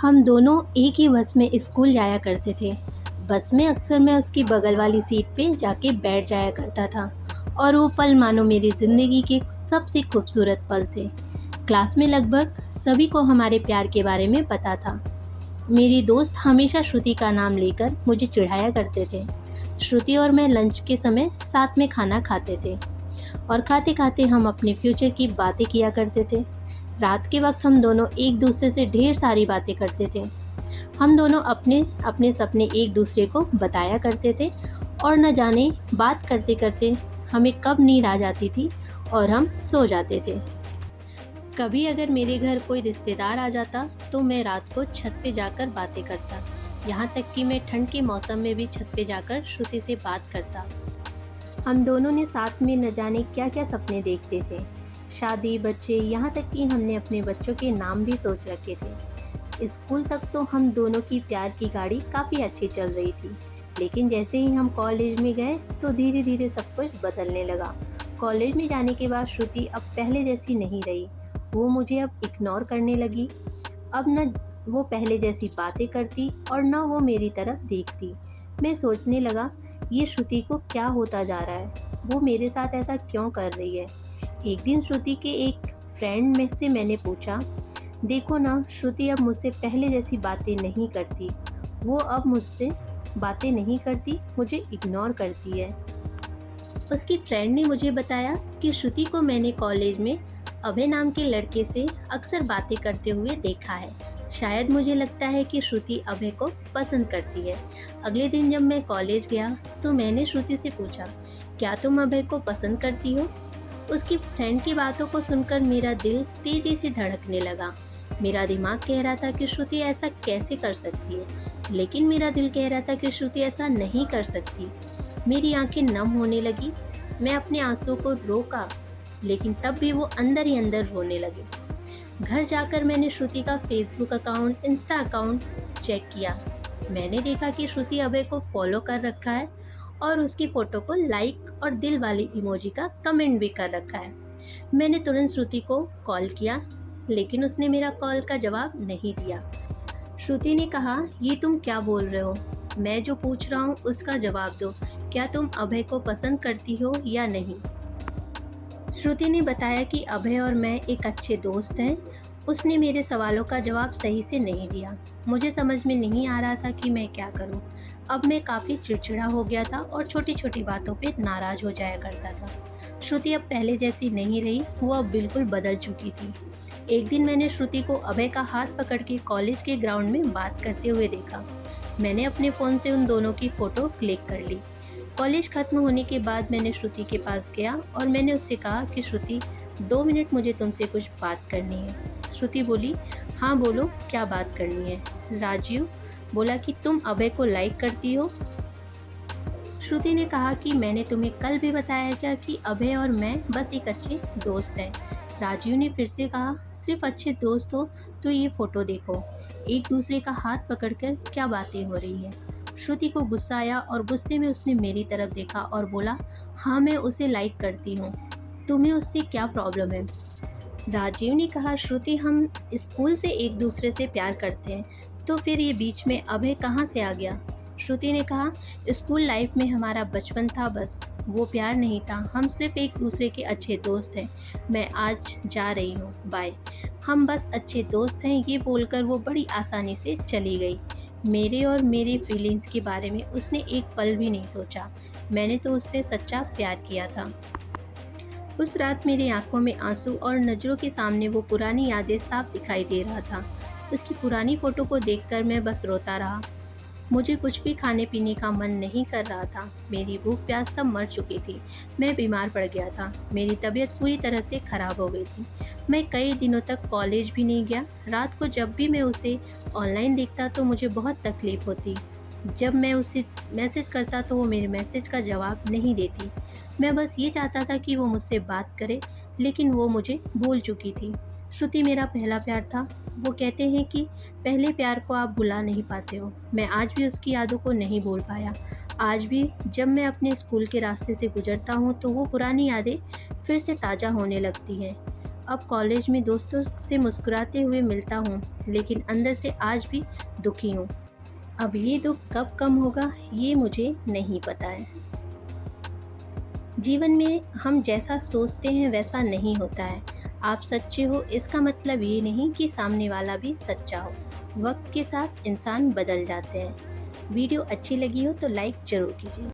हम दोनों एक ही बस में स्कूल जाया करते थे। बस में अक्सर मैं उसकी बगल वाली सीट पे जाके बैठ जाया करता था और वो पल मानो मेरी ज़िंदगी के सबसे खूबसूरत पल थे। क्लास में लगभग सभी को हमारे प्यार के बारे में पता था। मेरी दोस्त हमेशा श्रुति का नाम लेकर मुझे चिढ़ाया करते थे। श्रुति और मैं लंच के समय साथ में खाना खाते थे और खाते खाते हम अपने फ्यूचर की बातें किया करते थे। रात के वक्त हम दोनों एक दूसरे से ढेर सारी बातें करते थे। हम दोनों अपने अपने सपने एक दूसरे को बताया करते थे और न जाने बात करते करते हमें कब नींद आ जाती थी और हम सो जाते थे। कभी अगर मेरे घर कोई रिश्तेदार आ जाता तो मैं रात को छत पे जाकर बातें करता। यहाँ तक कि मैं ठंड के मौसम में भी छत पे जाकर श्रुति से बात करता। हम दोनों ने साथ में न जाने क्या क्या सपने देखते थे, शादी, बच्चे, यहाँ तक कि हमने अपने बच्चों के नाम भी सोच रखे थे। स्कूल तक तो हम दोनों की प्यार की गाड़ी काफ़ी अच्छी चल रही थी, लेकिन जैसे ही हम कॉलेज में गए तो धीरे धीरे सब कुछ बदलने लगा। कॉलेज में जाने के बाद श्रुति अब पहले जैसी नहीं रही। वो मुझे अब इग्नोर करने लगी। अब न वो पहले जैसी बातें करती और न वो मेरी तरफ देखती। मैं सोचने लगा, ये श्रुति को क्या होता जा रहा है, वो मेरे साथ ऐसा क्यों कर रही है। एक दिन श्रुति के एक फ्रेंड में से मैंने पूछा, देखो ना, श्रुति अब मुझसे पहले जैसी बातें नहीं करती। वो अब मुझसे बातें नहीं करती, मुझे इग्नोर करती है। उसकी फ्रेंड ने मुझे बताया कि श्रुति को मैंने कॉलेज में अभय नाम के लड़के से अक्सर बातें करते हुए देखा है। शायद मुझे लगता है कि श्रुति अभय को पसंद करती है। अगले दिन जब मैं कॉलेज गया तो मैंने श्रुति से पूछा, क्या तुम अभय को पसंद करती हो? उसकी फ्रेंड की बातों को सुनकर मेरा दिल तेजी से धड़कने लगा। मेरा दिमाग कह रहा था कि श्रुति ऐसा कैसे कर सकती है, लेकिन मेरा दिल कह रहा था कि श्रुति ऐसा नहीं कर सकती। मेरी आंखें नम होने लगी। मैं अपने आंसुओं को रोका, लेकिन तब भी वो अंदर ही अंदर रोने लगे। घर जाकर मैंने श्रुति का Facebook account, insta account check किया। मैंने देखा कि श्रुति अभय को फॉलो कर रखा है और उसकी फ़ोटो को लाइक और दिल वाली इमोजी का कमेंट भी कर रखा है। मैंने तुरंत श्रुति को कॉल किया, लेकिन उसने मेरा कॉल का जवाब नहीं दिया। श्रुति ने कहा, ये तुम क्या बोल रहे हो? मैं जो पूछ रहा हूँ उसका जवाब दो। क्या तुम अभय को पसंद करती हो या नहीं? श्रुति ने बताया कि अभय और मैं एक अच्छे दोस्त हैं। उसने मेरे सवालों का जवाब सही से नहीं दिया। मुझे समझ में नहीं आ रहा था कि मैं क्या करूं। अब मैं काफ़ी चिड़चिड़ा हो गया था और छोटी छोटी बातों पे नाराज़ हो जाया करता था। श्रुति अब पहले जैसी नहीं रही, वो अब बिल्कुल बदल चुकी थी। एक दिन मैंने श्रुति को अभय का हाथ पकड़ के कॉलेज के ग्राउंड में बात करते हुए देखा। मैंने अपने फ़ोन से उन दोनों की फ़ोटो क्लिक कर ली। कॉलेज खत्म होने के बाद मैंने श्रुति के पास गया और मैंने उससे कहा कि श्रुति, 2 मिनट मुझे तुमसे कुछ बात करनी है। श्रुति बोली, हाँ बोलो, क्या बात करनी है? राजीव बोला कि तुम अभय को लाइक करती हो। श्रुति ने कहा कि मैंने तुम्हें कल भी बताया क्या कि अभय और मैं बस एक अच्छे दोस्त हैं। राजीव ने फिर से कहा, सिर्फ अच्छे दोस्त हो तो ये फ़ोटो देखो, एक दूसरे का हाथ पकड़कर क्या बातें हो रही है। श्रुति को गुस्सा आया और गुस्से में उसने मेरी तरफ देखा और बोला, हाँ मैं उसे लाइक करती हूँ, तुम्हें उससे क्या प्रॉब्लम है? राजीव ने कहा, श्रुति हम स्कूल से एक दूसरे से प्यार करते हैं, तो फिर ये बीच में अभय कहाँ से आ गया? श्रुति ने कहा, स्कूल लाइफ में हमारा बचपन था, बस वो प्यार नहीं था, हम सिर्फ एक दूसरे के अच्छे दोस्त हैं। मैं आज जा रही हूँ, बाय। हम बस अच्छे दोस्त हैं, ये बोलकर वो बड़ी आसानी से चली गई। मेरे और मेरी फीलिंग्स के बारे में उसने एक पल भी नहीं सोचा। मैंने तो उससे सच्चा प्यार किया था। उस रात मेरी आंखों में आंसू और नज़रों के सामने वो पुरानी यादें साफ दिखाई दे रहा था। उसकी पुरानी फ़ोटो को देखकर मैं बस रोता रहा। मुझे कुछ भी खाने पीने का मन नहीं कर रहा था। मेरी भूख प्यास सब मर चुकी थी। मैं बीमार पड़ गया था। मेरी तबीयत पूरी तरह से ख़राब हो गई थी। मैं कई दिनों तक कॉलेज भी नहीं गया। रात को जब भी मैं उसे ऑनलाइन देखता तो मुझे बहुत तकलीफ़ होती। जब मैं उसे मैसेज करता तो वो मेरे मैसेज का जवाब नहीं देती। मैं बस ये चाहता था कि वो मुझसे बात करे, लेकिन वो मुझे भूल चुकी थी। श्रुति मेरा पहला प्यार था। वो कहते हैं कि पहले प्यार को आप भुला नहीं पाते हो। मैं आज भी उसकी यादों को नहीं भूल पाया। आज भी जब मैं अपने स्कूल के रास्ते से गुजरता हूँ तो वो पुरानी यादें फिर से ताज़ा होने लगती हैं। अब कॉलेज में दोस्तों से मुस्कुराते हुए मिलता हूँ, लेकिन अंदर से आज भी दुखी हूँ। अब ये दुख कब कम होगा ये मुझे नहीं पता है। जीवन में हम जैसा सोचते हैं वैसा नहीं होता है। आप सच्चे हो इसका मतलब ये नहीं कि सामने वाला भी सच्चा हो। वक्त के साथ इंसान बदल जाते हैं। वीडियो अच्छी लगी हो तो लाइक ज़रूर कीजिए।